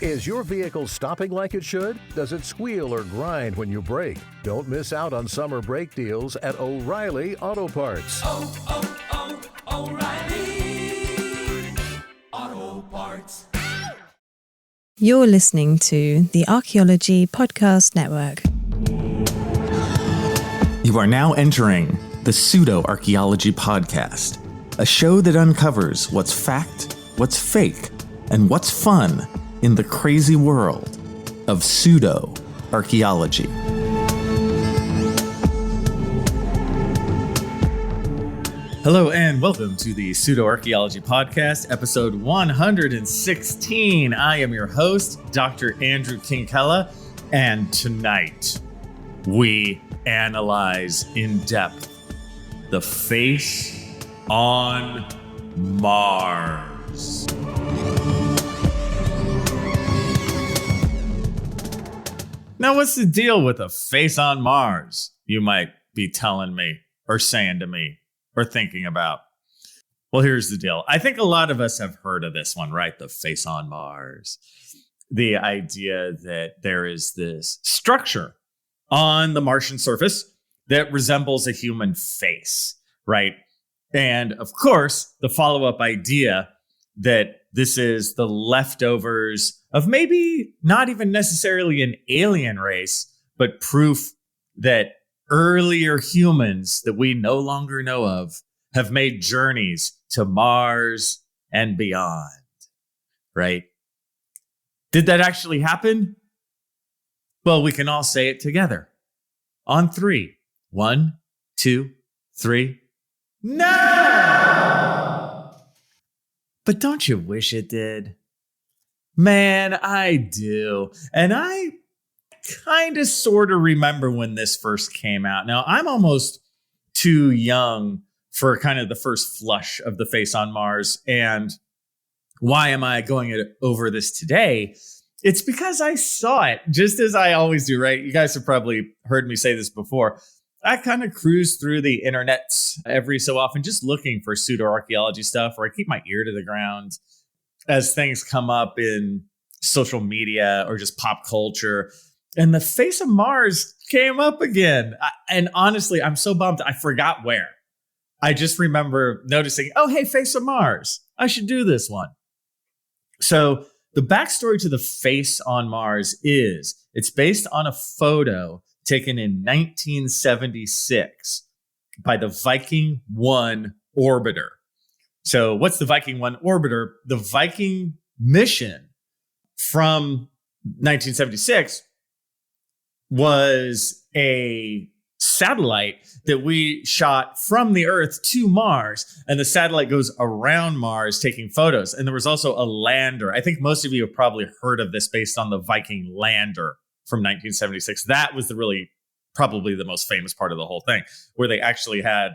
Is your vehicle stopping like it should? Does it squeal or grind when you brake? Don't miss out on summer brake deals at O'Reilly Auto Parts. O'Reilly Auto Parts. You're listening to the Archaeology Podcast Network. You are now entering the Pseudo-Archaeology Podcast, a show that uncovers what's fact, what's fake, and what's fun in the crazy world of pseudo-archaeology. Hello and welcome to the Pseudo-Archaeology Podcast, episode 116. I am your host, Dr. Andrew Kinkella, and tonight we analyze in depth the face on Mars. Now, what's the deal with a face on Mars? You might be telling me, or saying to me, or thinking about. Well, here's the deal. I think a lot of us have heard of this one, right? The face on Mars. The idea that there is this structure on the Martian surface that resembles a human face, right? And of course, the follow-up idea that this is the leftovers of maybe not even necessarily an alien race, but proof that earlier humans that we no longer know of have made journeys to Mars and beyond, right? Did that actually happen? Well, we can all say it together. On three. 1, 2, 3. No! But don't you wish it did? Man, I do. And I kind of sort of remember when this first came out. Now, I'm almost too young for kind of the first flush of the face on Mars. And why am I going over this today? It's because I saw it, just as I always do, right? You guys have probably heard me say this before. I kind of cruise through the internet every so often, just looking for pseudo-archaeology stuff, or I keep my ear to the ground as things come up in social media or just pop culture. And the face of Mars came up again. And honestly, I'm so bummed. I forgot where. I just remember noticing, oh, hey, face of Mars. I should do this one. So the backstory to the face on Mars is it's based on a photo taken in 1976 by the Viking 1 orbiter. So what's the Viking 1 orbiter? The Viking mission from 1976 was a satellite that we shot from the Earth to Mars. And the satellite goes around Mars taking photos. And there was also a lander. I think most of you have probably heard of this based on the Viking lander from 1976. That was probably the most famous part of the whole thing, where they actually had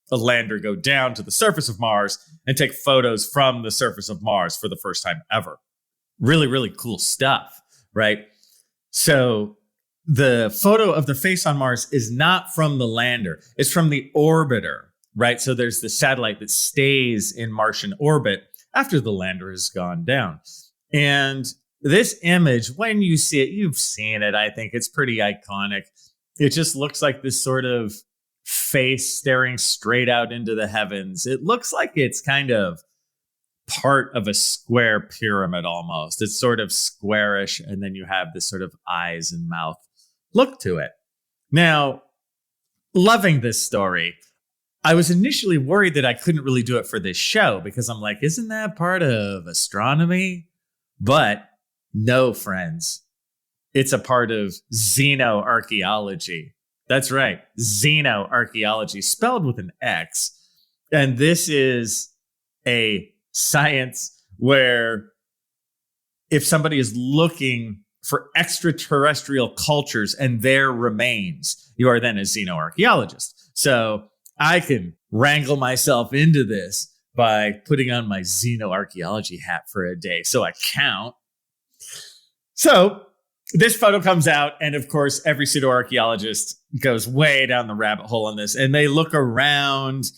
a lander go down to the surface of Mars and take photos from the surface of Mars for the first time ever. Really, really cool stuff, right? So the photo of the face on Mars is not from the lander. It's from the orbiter, right? So there's the satellite that stays in Martian orbit after the lander has gone down. And this image, when you see it, you've seen it. I think it's pretty iconic. It just looks like this sort of face staring straight out into the heavens. It looks like it's kind of part of a square pyramid almost. It's sort of squarish, and then you have this sort of eyes and mouth look to it. Now, loving this story, I was initially worried that I couldn't really do it for this show because I'm like, isn't that part of astronomy? But no, friends. It's a part of xenoarchaeology. That's right. Xenoarchaeology, spelled with an X. And this is a science where if somebody is looking for extraterrestrial cultures and their remains, you are then a xenoarchaeologist. So I can wrangle myself into this by putting on my xenoarchaeology hat for a day so I count. So this photo comes out, and of course, every pseudoarchaeologist goes way down the rabbit hole on this, and they look around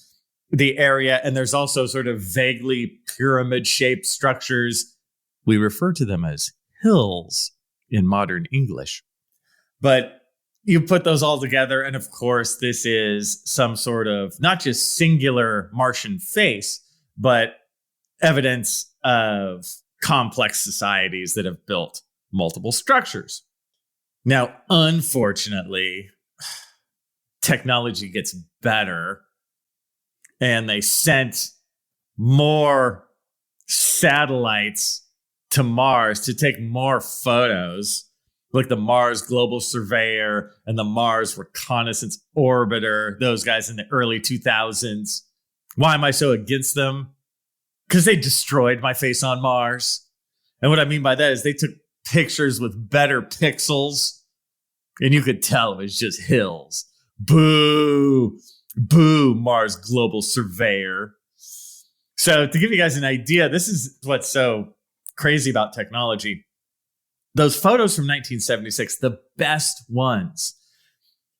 the area, and there's also sort of vaguely pyramid-shaped structures. We refer to them as hills in modern English. But you put those all together, and of course, this is some sort of not just singular Martian face, but evidence of complex societies that have built multiple structures. Now, unfortunately, technology gets better, and they sent more satellites to Mars to take more photos, like the Mars Global Surveyor and the Mars Reconnaissance Orbiter, those guys in the early 2000s. Why am I so against them? Because they destroyed my face on Mars. And what I mean by that is they took pictures with better pixels, and you could tell it was just hills. Boo, boo, Mars Global Surveyor. So to give you guys an idea, this is what's so crazy about technology. Those photos from 1976, the best ones,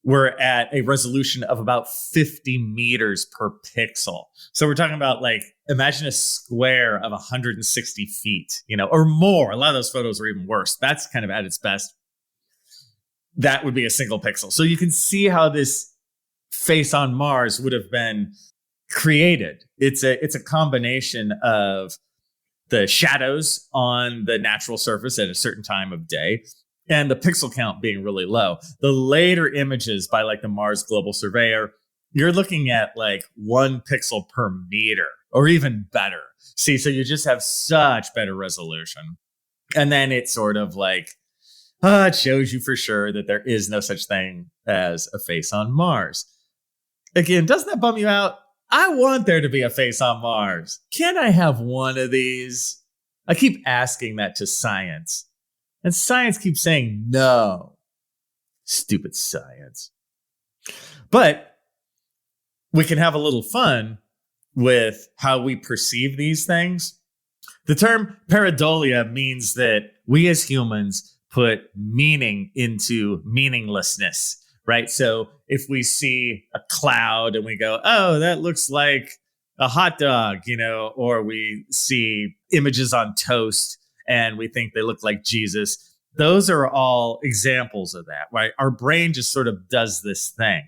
were at a resolution of about 50 meters per pixel. So we're talking about, like, imagine a square of 160 feet, or more. A lot of those photos are even worse. That's kind of at its best. That would be a single pixel. So you can see how this face on Mars would have been created. It's a combination of the shadows on the natural surface at a certain time of day and the pixel count being really low. The later images by like the Mars Global Surveyor, you're looking at like 1 pixel per meter or even better. See, so you just have such better resolution. And then it sort of like, it shows you for sure that there is no such thing as a face on Mars. Again, doesn't that bum you out? I want there to be a face on Mars. Can I have one of these? I keep asking that to science. And science keeps saying no. Stupid science. But we can have a little fun with how we perceive these things. The term pareidolia means that we as humans put meaning into meaninglessness. Right. So if we see a cloud and we go, oh, that looks like a hot dog, or we see images on toast and we think they look like Jesus. Those are all examples of that. Right. Our brain just sort of does this thing,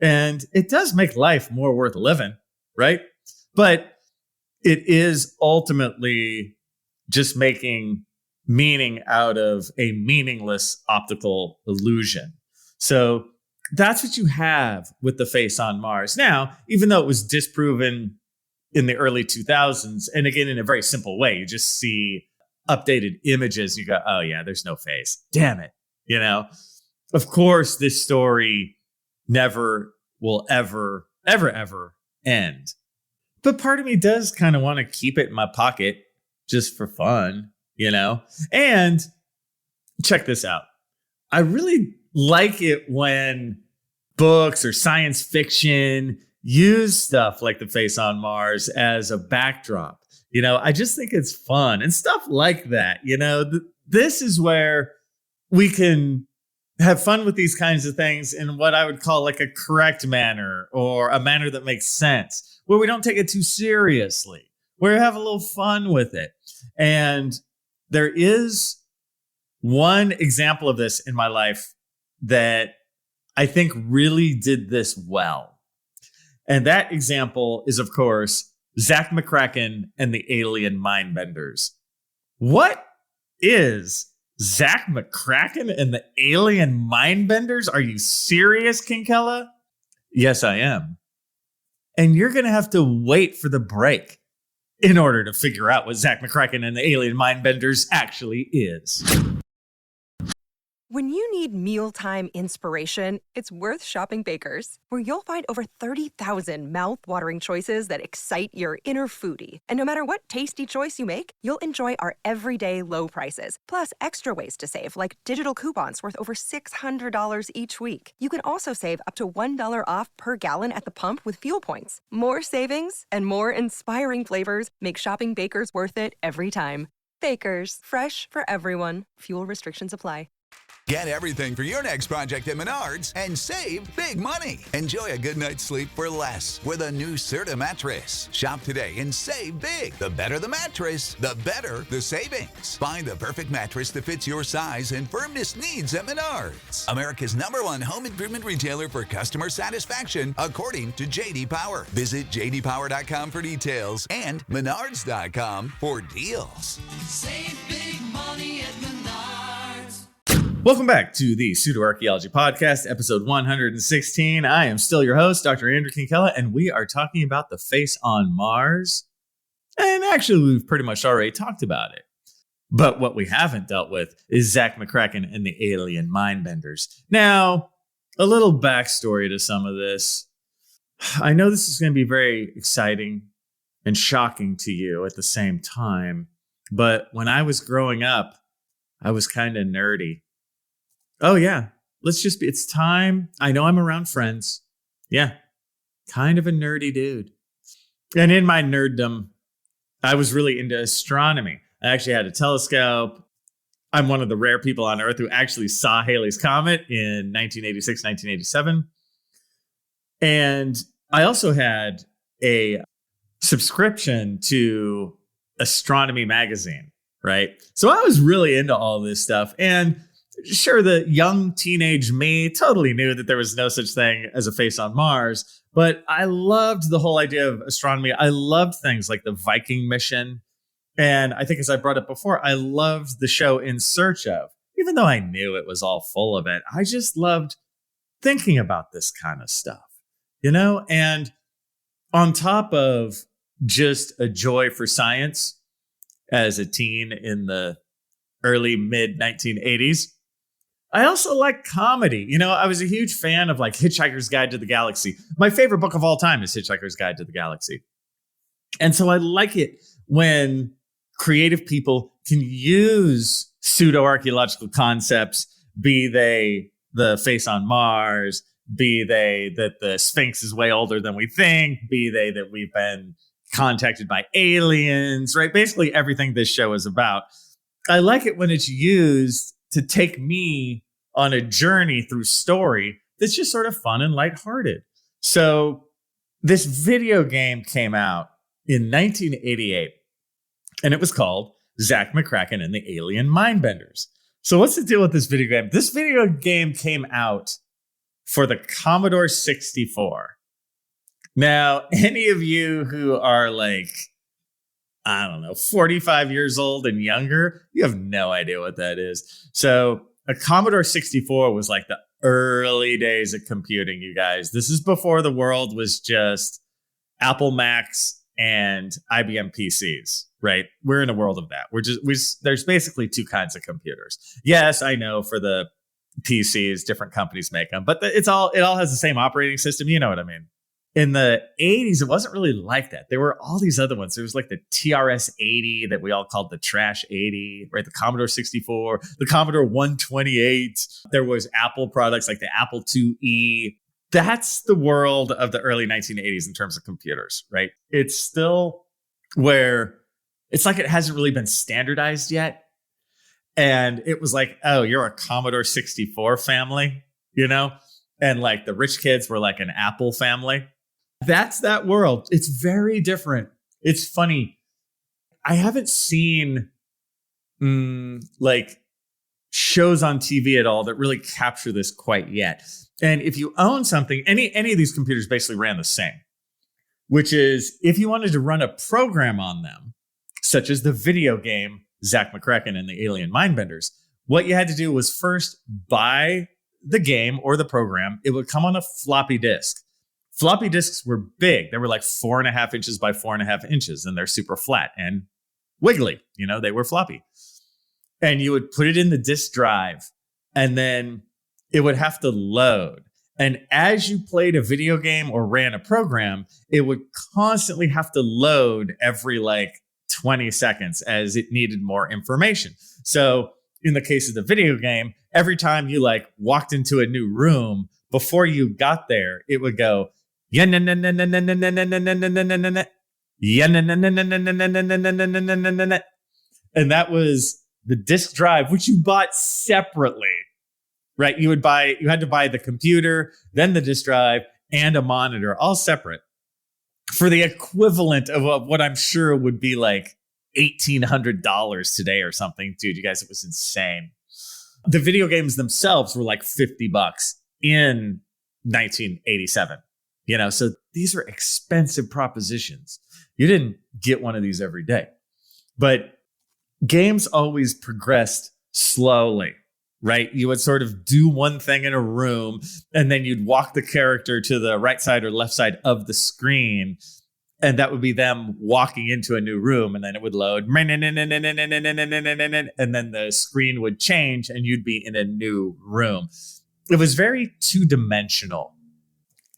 and it does make life more worth living. Right. But it is ultimately just making meaning out of a meaningless optical illusion. So that's what you have with the face on Mars. Now, even though it was disproven in the early 2000s, and again, in a very simple way, you just see updated images. You go, oh, yeah, there's no face. Damn it. Of course, this story never will ever end. But part of me does kind of want to keep it in my pocket just for fun, And check this out. I really like it when books or science fiction use stuff like the face on Mars as a backdrop. I just think it's fun and stuff like that. This is where we can have fun with these kinds of things in what I would call like a correct manner, or a manner that makes sense, where we don't take it too seriously, where we have a little fun with it. And there is one example of this in my life that I think really did this well. And that example is, of course, Zak McKraken and the Alien Mindbenders. What is Zak McKraken and the Alien Mindbenders? Are you serious, King Kella? Yes, I am. And you're going to have to wait for the break in order to figure out what Zak McKraken and the Alien Mindbenders actually is. When you need mealtime inspiration, it's worth shopping Baker's, where you'll find over 30,000 mouth-watering choices that excite your inner foodie. And no matter what tasty choice you make, you'll enjoy our everyday low prices, plus extra ways to save, like digital coupons worth over $600 each week. You can also save up to $1 off per gallon at the pump with fuel points. More savings and more inspiring flavors make shopping Baker's worth it every time. Baker's, fresh for everyone. Fuel restrictions apply. Get everything for your next project at Menards and save big money. Enjoy a good night's sleep for less with a new Pseudo mattress. Shop today and save big. The better the mattress, the better the savings. Find the perfect mattress that fits your size and firmness needs at Menards. America's #1 home improvement retailer for customer satisfaction, according to J.D. Power. Visit jdpower.com for details and menards.com for deals. Save big money at Menards. Welcome back to the Pseudoarchaeology Podcast, episode 116. I am still your host, Dr. Andrew Kinkella, and we are talking about the face on Mars. And actually, we've pretty much already talked about it. But what we haven't dealt with is Zak McKraken and the Alien Mindbenders. Now, a little backstory to some of this. I know this is going to be very exciting and shocking to you at the same time, but when I was growing up, I was kind of nerdy. Oh, yeah. It's time. I know I'm around friends. Yeah. Kind of a nerdy dude. And in my nerddom, I was really into astronomy. I actually had a telescope. I'm one of the rare people on Earth who actually saw Halley's Comet in 1986, 1987. And I also had a subscription to Astronomy Magazine, right? So I was really into all this stuff. And sure, the young teenage me totally knew that there was no such thing as a face on Mars, but I loved the whole idea of astronomy. I loved things like the Viking mission. And I think, as I brought up before, I loved the show In Search Of. Even though I knew it was all full of it, I just loved thinking about this kind of stuff, you know? And on top of just a joy for science as a teen in the early mid 1980s, I also like comedy. You know, I was a huge fan of like Hitchhiker's Guide to the Galaxy. My favorite book of all time is Hitchhiker's Guide to the Galaxy. And so I like it when creative people can use pseudo-archaeological concepts, be they the face on Mars, be they that the Sphinx is way older than we think, be they that we've been contacted by aliens, right? Basically everything this show is about. I like it when it's used to take me on a journey through story that's just sort of fun and lighthearted. So this video game came out in 1988, and it was called Zak McKraken and the Alien Mindbenders. So what's the deal with this video game? This video game came out for the Commodore 64. Now, any of you who are like, I don't know, 45 years old and younger, you have no idea what that is. So a Commodore 64 was like the early days of computing, you guys. This is before the world was just Apple Macs and IBM PCs, right? We're in a world of that. There's basically two kinds of computers. Yes, I know for the PCs, different companies make them, but it all has the same operating system. You know what I mean? In the 80s, it wasn't really like that. There were all these other ones. There was like the TRS-80 that we all called the Trash 80, right? The Commodore 64, the Commodore 128. There was Apple products like the Apple IIe. That's the world of the early 1980s in terms of computers, right? It's still where it's like it hasn't really been standardized yet. And it was like, oh, you're a Commodore 64 family, you know? And like the rich kids were like an Apple family. That's that world. It's very different. It's funny. I haven't seen like shows on TV at all that really capture this quite yet. And if you own something, any of these computers basically ran the same, which is if you wanted to run a program on them, such as the video game Zak McKraken and the Alien Mindbenders, what you had to do was first buy the game or the program. It would come on a floppy disk. Floppy disks were big. They were like 4.5 inches by 4.5 inches, and they're super flat and wiggly. You know, they were floppy. And you would put it in the disk drive, and then it would have to load. And as you played a video game or ran a program, it would constantly have to load every like 20 seconds as it needed more information. So in the case of the video game, every time you like walked into a new room, before you got there, it would go, and that was the disk drive, which you bought separately right? You had to buy the computer, then the disk drive, and a monitor, all separate, for the equivalent of what I'm sure would be like $1,800 today or something. Dude, you guys, it was insane. The video games themselves were like $50 in 1987. So these are expensive propositions. You didn't get one of these every day. But games always progressed slowly, right? You would sort of do one thing in a room, and then you'd walk the character to the right side or left side of the screen, and that would be them walking into a new room, and then it would load, and then the screen would change, and you'd be in a new room. It was very two-dimensional.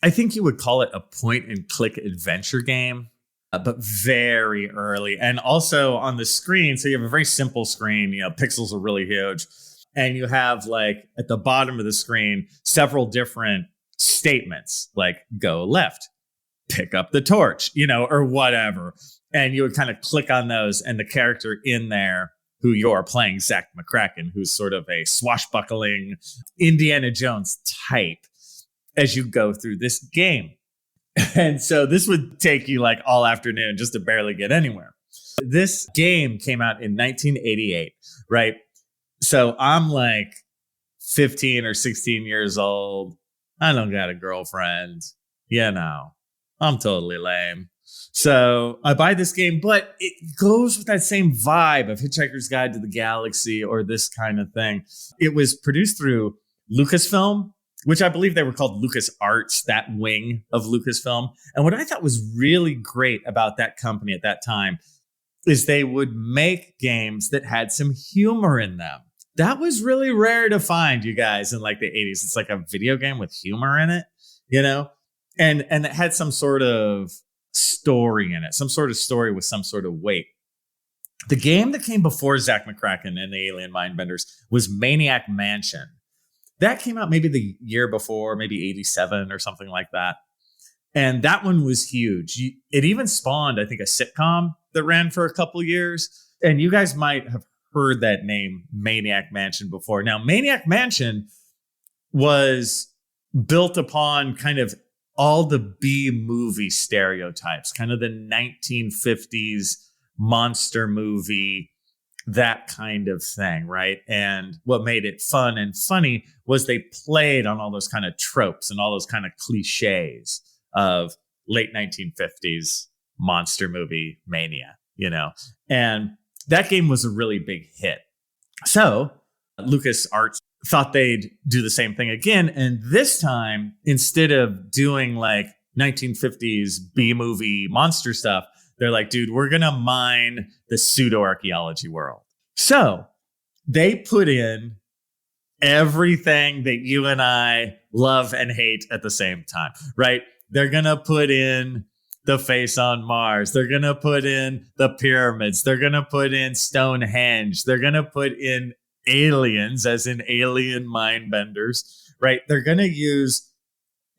I think you would call it a point-and-click adventure game, but very early. And also on the screen, so you have a very simple screen, pixels are really huge. And you have, like, at the bottom of the screen, several different statements, like go left, pick up the torch, or whatever. And you would kind of click on those, and the character in there who you're playing, Zak McKraken, who's sort of a swashbuckling Indiana Jones type as you go through this game. And so this would take you like all afternoon just to barely get anywhere. This game came out in 1988, right? So I'm like 15 or 16 years old. I don't got a girlfriend. I'm totally lame. So I buy this game, but it goes with that same vibe of Hitchhiker's Guide to the Galaxy or this kind of thing. It was produced through Lucasfilm, which I believe they were called LucasArts, that wing of Lucasfilm. And what I thought was really great about that company at that time is they would make games that had some humor in them. That was really rare to find, you guys, in like the 80s. It's like a video game with humor in it, and it had some sort of story in it, some sort of story with some sort of weight. The game that came before Zak McKraken and the Alien Mindbenders was Maniac Mansion. That came out maybe the year before, maybe 87 or something like that. And that one was huge. It even spawned, I think, a sitcom that ran for a couple years. And you guys might have heard that name, Maniac Mansion, before. Now, Maniac Mansion was built upon kind of all the B-movie stereotypes, kind of the 1950s monster movie, that kind of thing, right? And what made it fun and funny was they played on all those kind of tropes and all those kind of cliches of late 1950s monster movie mania, and that game was a really big hit. So LucasArts thought they'd do the same thing again. And this time, instead of doing like 1950s B-movie monster stuff, they're like, dude, we're going to mine the pseudoarchaeology world. So they put in everything that you and I love and hate at the same time, right? They're going to put in the face on Mars. They're going to put in the pyramids. They're going to put in Stonehenge. They're going to put in aliens, as in Alien Mindbenders, right? They're going to use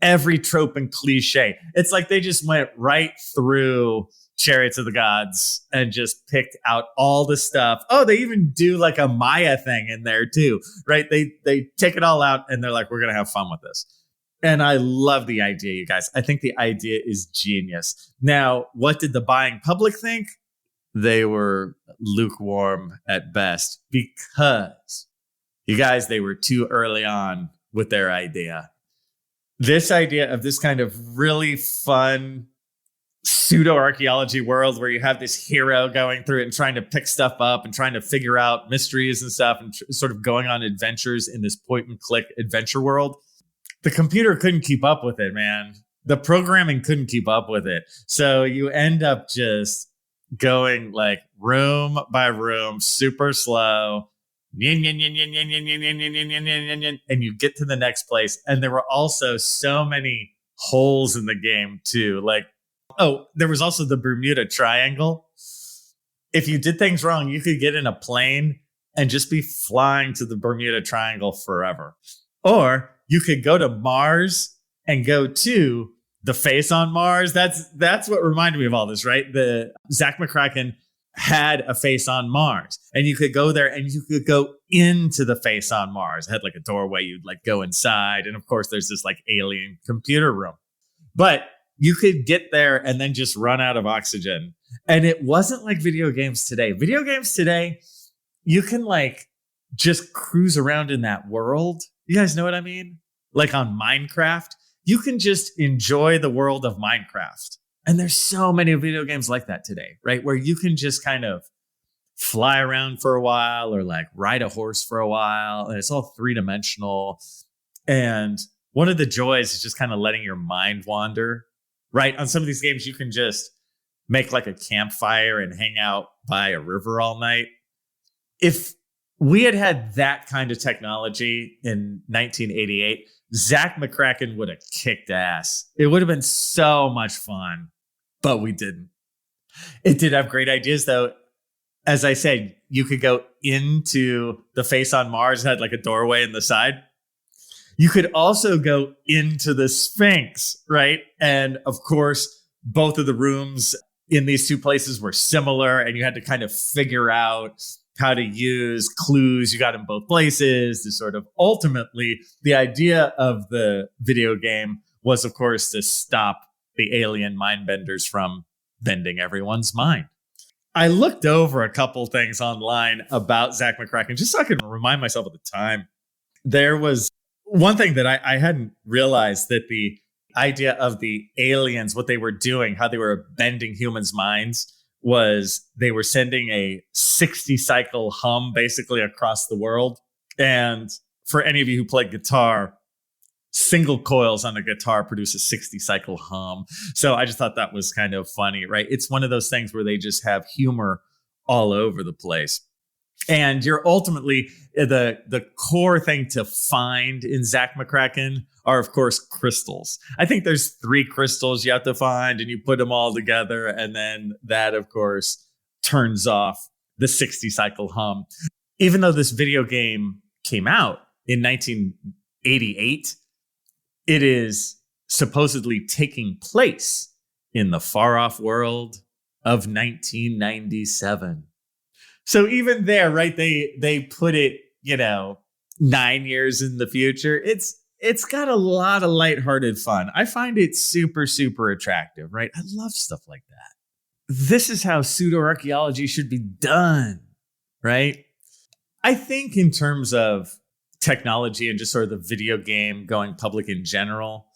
every trope and cliche. It's like they just went right through Chariots of the Gods and just picked out all the stuff. Oh, they even do like a Maya thing in there too, right? They take it all out and they're like, we're going to have fun with this. And I love the idea, you guys. I think the idea is genius. Now, what did the buying public think? They were lukewarm at best because, you guys, they were too early on with their idea. This idea of this kind of really fun pseudo-archaeology world where you have this hero going through it and trying to pick stuff up and trying to figure out mysteries and stuff and sort of going on adventures in this point-and-click adventure world. The computer couldn't keep up with it, man. The programming couldn't keep up with it. So you end up just going like room by room, super slow, and you get to the next place. And there were also so many holes in the game too. Like, oh, there was also the Bermuda Triangle. If you did things wrong, you could get in a plane and just be flying to the Bermuda Triangle forever. Or you could go to Mars and go to the face on Mars. That's what reminded me of all this, right? The Zak McKraken had a face on Mars, and you could go there and you could go into the face on Mars. It had like a doorway, you'd like go inside. And of course there's this like alien computer room, but you could get there and then just run out of oxygen. And it wasn't like video games today. Video games today, you can like just cruise around in that world. You guys know what I mean? Like on Minecraft, you can just enjoy the world of Minecraft. And there's so many video games like that today, right? Where you can just kind of fly around for a while or like ride a horse for a while. And it's all 3-dimensional. And one of the joys is just kind of letting your mind wander, right? On some of these games, you can just make like a campfire and hang out by a river all night. If we had had that kind of technology in 1988, Zak McKraken would have kicked ass. It would have been so much fun, but we didn't. It did have great ideas, though. As I said, you could go into the face on Mars, had like a doorway in the side. You could also go into the Sphinx, right? And of course, both of the rooms in these two places were similar, and you had to kind of figure out how to use clues you got in both places to sort of ultimately, the idea of the video game was, of course, to stop the alien mindbenders from bending everyone's mind. I looked over a couple things online about Zak McKraken just so I could remind myself of the time. There was one thing that I hadn't realized, that the idea of the aliens, what they were doing, how they were bending humans' minds, was they were sending a 60-cycle hum basically across the world. And for any of you who play guitar, single coils on a guitar produce a 60-cycle hum. So I just thought that was kind of funny, right? It's one of those things where they just have humor all over the place. And you're ultimately, the core thing to find in Zak McKraken are, of course, crystals. I think there's 3 crystals you have to find, and you put them all together. And then that, of course, turns off the 60-cycle hum. Even though this video game came out in 1988, it is supposedly taking place in the far-off world of 1997. So even there, right, they put it, 9 years in the future. It's got a lot of lighthearted fun. I find it super, super attractive, right? I love stuff like that. This is how pseudoarchaeology should be done, right? I think in terms of technology and just sort of the video game going public in general,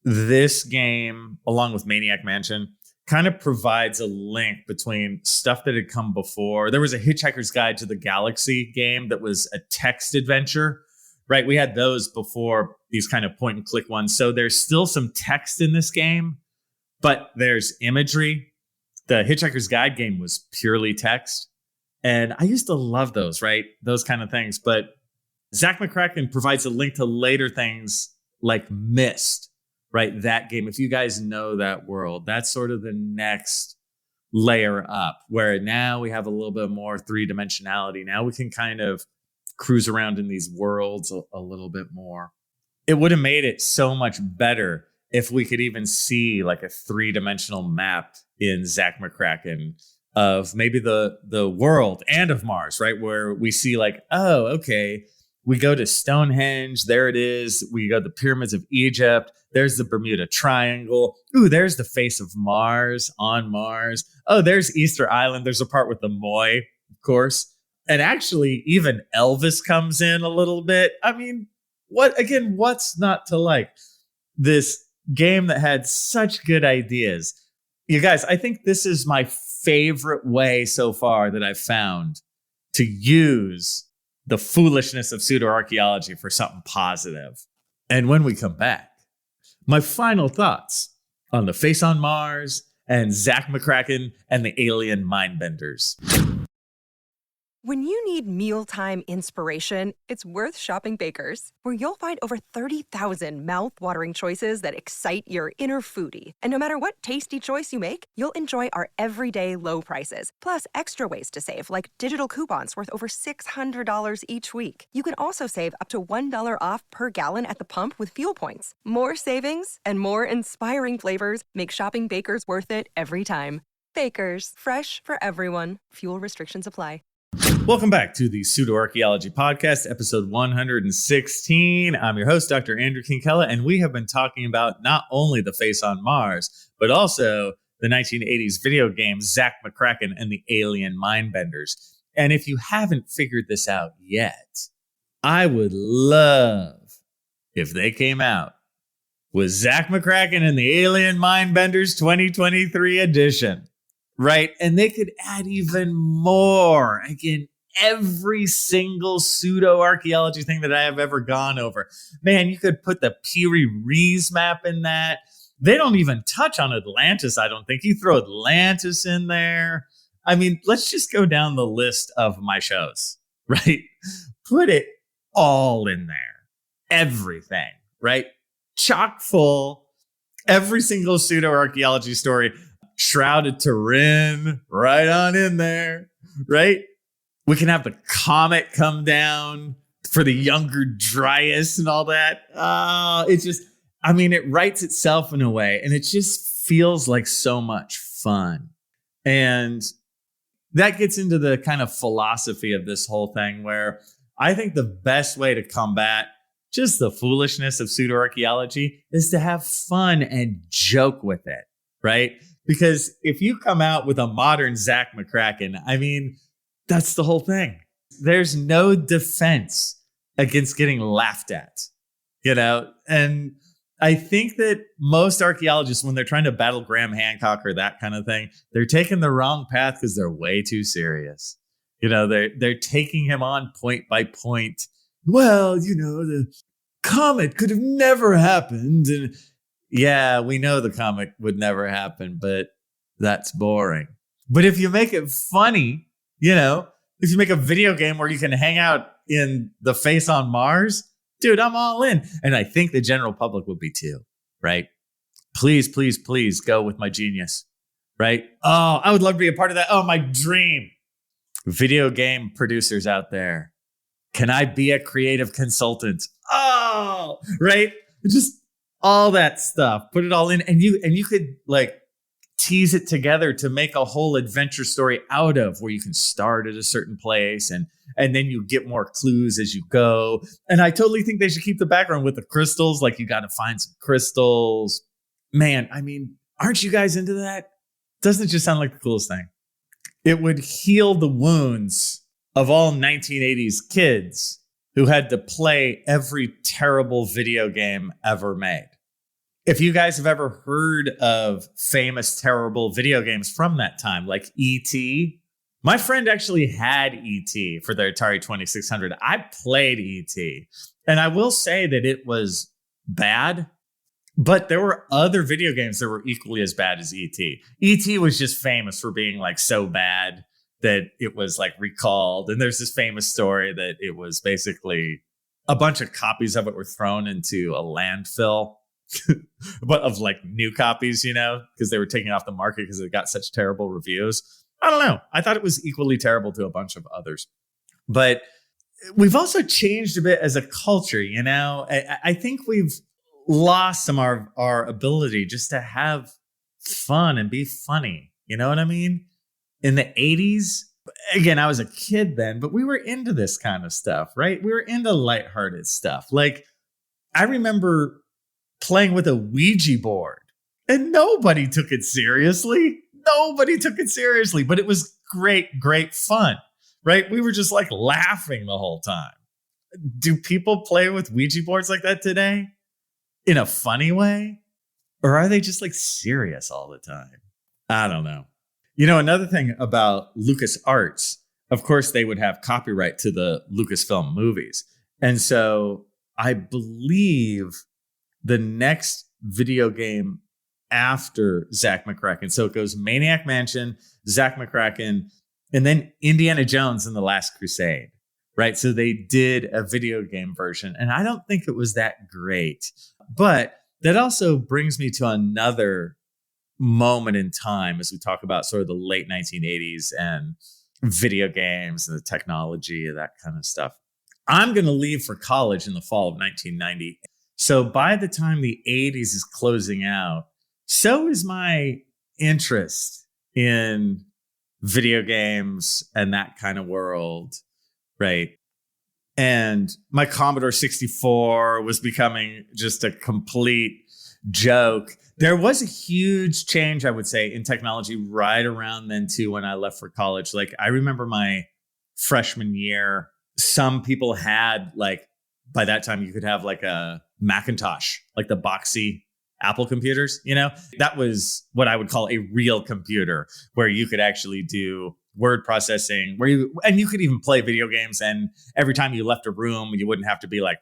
this game, along with Maniac Mansion, kind of provides a link between stuff that had come before. There was a Hitchhiker's Guide to the Galaxy game that was a text adventure, right? We had those before these kind of point and click ones. So there's still some text in this game, but there's imagery. The Hitchhiker's Guide game was purely text. And I used to love those, right? Those kind of things. But Zak McKraken provides a link to later things like Myst, right? That game, if you guys know that world, that's sort of the next layer up, where now we have a little bit more 3-dimensionality. Now we can kind of cruise around in these worlds a little bit more. It would have made it so much better if we could even see like a 3-dimensional map in Zak McKraken of maybe the world and of Mars, right? Where we see like, oh, okay, we go to Stonehenge. There it is. We go to the pyramids of Egypt. There's the Bermuda Triangle. Ooh, there's the face of Mars on Mars. Oh, there's Easter Island. There's a part with the Moai, of course. And actually, even Elvis comes in a little bit. I mean, what's not to like? This game that had such good ideas. You guys, I think this is my favorite way so far that I've found to use the foolishness of pseudoarchaeology for something positive. And when we come back, my final thoughts on the face on Mars and Zak McKraken and the Alien Mindbenders. When you need mealtime inspiration, it's worth shopping Baker's, where you'll find over 30,000 mouth-watering choices that excite your inner foodie. And no matter what tasty choice you make, you'll enjoy our everyday low prices, plus extra ways to save, like digital coupons worth over $600 each week. You can also save up to $1 off per gallon at the pump with fuel points. More savings and more inspiring flavors make shopping Baker's worth it every time. Baker's, fresh for everyone. Fuel restrictions apply. Welcome back to the Pseudoarchaeology Podcast, episode 116. I'm your host, Dr. Andrew Kinkella, and we have been talking about not only the face on Mars, but also the 1980s video game Zak McKraken and the Alien Mindbenders. And if you haven't figured this out yet, I would love if they came out with Zak McKraken and the Alien Mindbenders 2023 edition, right? And they could add even more. Again, every single pseudo-archaeology thing that I have ever gone over. Man, you could put the Piri Reis map in that. They don't even touch on Atlantis, I don't think. You throw Atlantis in there. I mean, let's just go down the list of my shows, right? Put it all in there. Everything, right? Chock full. Every single pseudo-archaeology story. Shrouded Turin, right on in there, right? We can have the comet come down for the younger Dryas and all that. It writes itself in a way, and it just feels like so much fun. And that gets into the kind of philosophy of this whole thing, where I think the best way to combat just the foolishness of pseudoarchaeology is to have fun and joke with it, right? Because if you come out with a modern Zak McKraken, I mean, that's the whole thing. There's no defense against getting laughed at, And I think that most archaeologists, when they're trying to battle Graham Hancock or that kind of thing, they're taking the wrong path because they're way too serious. They're taking him on point by point. Well, the comet could have never happened. And yeah, we know the comet would never happen, but that's boring. But if you make it funny, if you make a video game where you can hang out in the face on Mars, dude, I'm all in. And I think the general public would be too, right? Please, please, please go with my genius, right? Oh, I would love to be a part of that. Oh, my dream. Video game producers out there, can I be a creative consultant? Oh, right? Just all that stuff. Put it all in. And you could tease it together to make a whole adventure story out of, where you can start at a certain place and then you get more clues as you go. And I totally think they should keep the background with the crystals. Like, you got to find some crystals. Man, I mean, aren't you guys into that? Doesn't it just sound like the coolest thing? It would heal the wounds of all 1980s kids who had to play every terrible video game ever made. If you guys have ever heard of famous, terrible video games from that time, like E.T., my friend actually had E.T. for their Atari 2600. I played E.T., and I will say that it was bad, but there were other video games that were equally as bad as E.T. E.T. was just famous for being so bad that it was recalled. And there's this famous story that it was basically a bunch of copies of it were thrown into a landfill. But of new copies, because they were taking off the market because it got such terrible reviews. I don't know. I thought it was equally terrible to a bunch of others. But we've also changed a bit as a culture, I think we've lost some of our ability just to have fun and be funny. You know what I mean? In the 80s, again, I was a kid then, but we were into this kind of stuff, right? We were into lighthearted stuff. I remember playing with a Ouija board, and nobody took it seriously. But it was great fun, right? We were just laughing the whole time. Do people play with Ouija boards like that today in a funny way? Or are they just serious all the time? I don't know. Another thing about LucasArts, of course, they would have copyright to the Lucasfilm movies. And so I believe the next video game after Zak McKraken. So it goes Maniac Mansion, Zak McKraken, and then Indiana Jones and the Last Crusade, right? So they did a video game version, and I don't think it was that great. But that also brings me to another moment in time as we talk about sort of the late 1980s and video games and the technology and that kind of stuff. I'm going to leave for college in the fall of 1990. So by the time the 80s is closing out, so is my interest in video games and that kind of world, right? And my Commodore 64 was becoming just a complete joke. There was a huge change, I would say, in technology right around then too, when I left for college. Like, I remember my freshman year, some people had, like, by that time you could have like a Macintosh, like the boxy Apple computers, you know, that was what I would call a real computer, where you could actually do word processing, and you could even play video games. And every time you left a room, you wouldn't have to be like,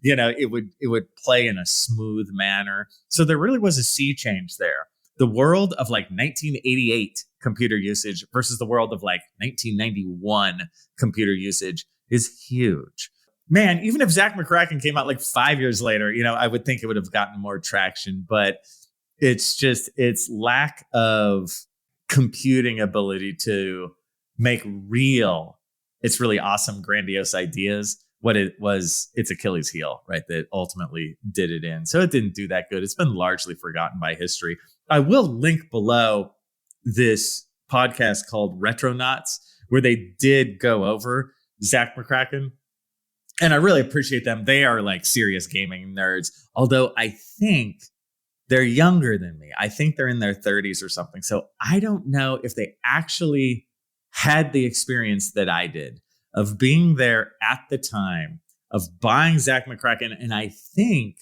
you know, it would play in a smooth manner. So there really was a sea change there. The world of like 1988 computer usage versus the world of like 1991 computer usage is huge. Man, even if Zak McKraken came out like 5 years later, you know, I would think it would have gotten more traction, but it's just its lack of computing ability to make real, it's really awesome, grandiose ideas. What it was, its Achilles heel, right? That ultimately did it in. So it didn't do that good. It's been largely forgotten by history. I will link below this podcast called Retronauts, where they did go over Zak McKraken. And I really appreciate them. They are like serious gaming nerds. Although I think they're younger than me. I think they're in their 30s or something. So I don't know if they actually had the experience that I did of being there at the time of buying Zak McKraken. And I think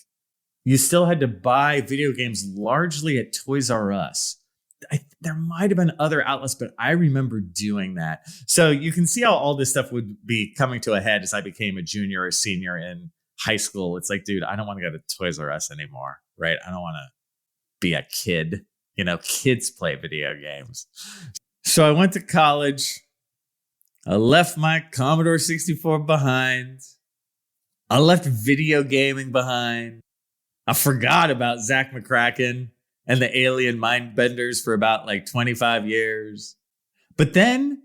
you still had to buy video games largely at Toys R Us. There might have been other outlets, but I remember doing that. So you can see how all this stuff would be coming to a head as I became a junior or senior in high school. It's like, dude, I don't want to go to Toys R Us anymore, right? I don't want to be a kid. You know, kids play video games. So I went to college. I left my Commodore 64 behind. I left video gaming behind. I forgot about Zak McKraken and the Alien Mindbenders for about like 25 years. But then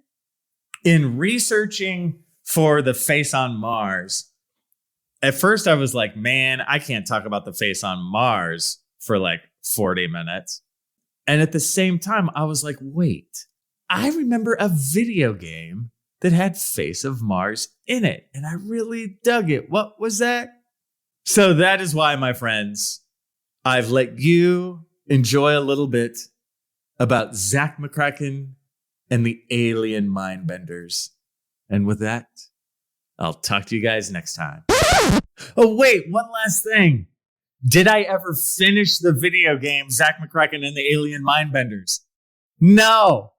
in researching for the face on Mars, at first I was like, man, I can't talk about the face on Mars for like 40 minutes. And at the same time, I was like, wait, I remember a video game that had Face of Mars in it. And I really dug it. What was that? So that is why, my friends, I've let you enjoy a little bit about Zak McKraken and the Alien Mindbenders. And with that, I'll talk to you guys next time. Oh, wait, one last thing. Did I ever finish the video game Zak McKraken and the Alien Mindbenders? No.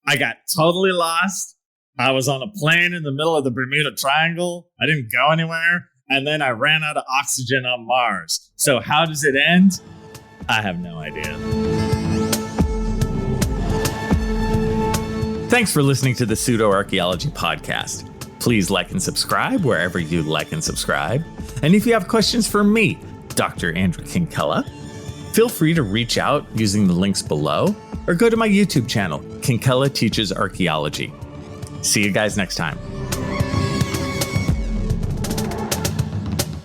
I got totally lost. I was on a plane in the middle of the Bermuda Triangle. I didn't go anywhere. And then I ran out of oxygen on Mars. So how does it end? I have no idea. Thanks for listening to the Pseudo-Archaeology podcast. Please like and subscribe wherever you like and subscribe. And if you have questions for me, Dr. Andrew Kinkella, feel free to reach out using the links below or go to my YouTube channel, Kinkella Teaches Archaeology. See you guys next time.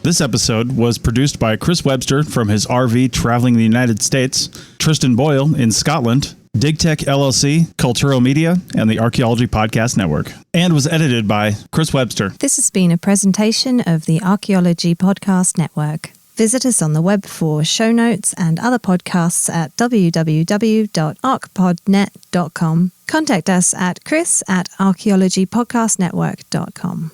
This episode was produced by Chris Webster from his RV traveling the United States, Tristan Boyle in Scotland, DigTech LLC, Culturo Media, and the Archaeology Podcast Network, and was edited by Chris Webster. This has been a presentation of the Archaeology Podcast Network. Visit us on the web for show notes and other podcasts at www.archpodnet.com. Contact us at chris@archaeologypodcastnetwork.com.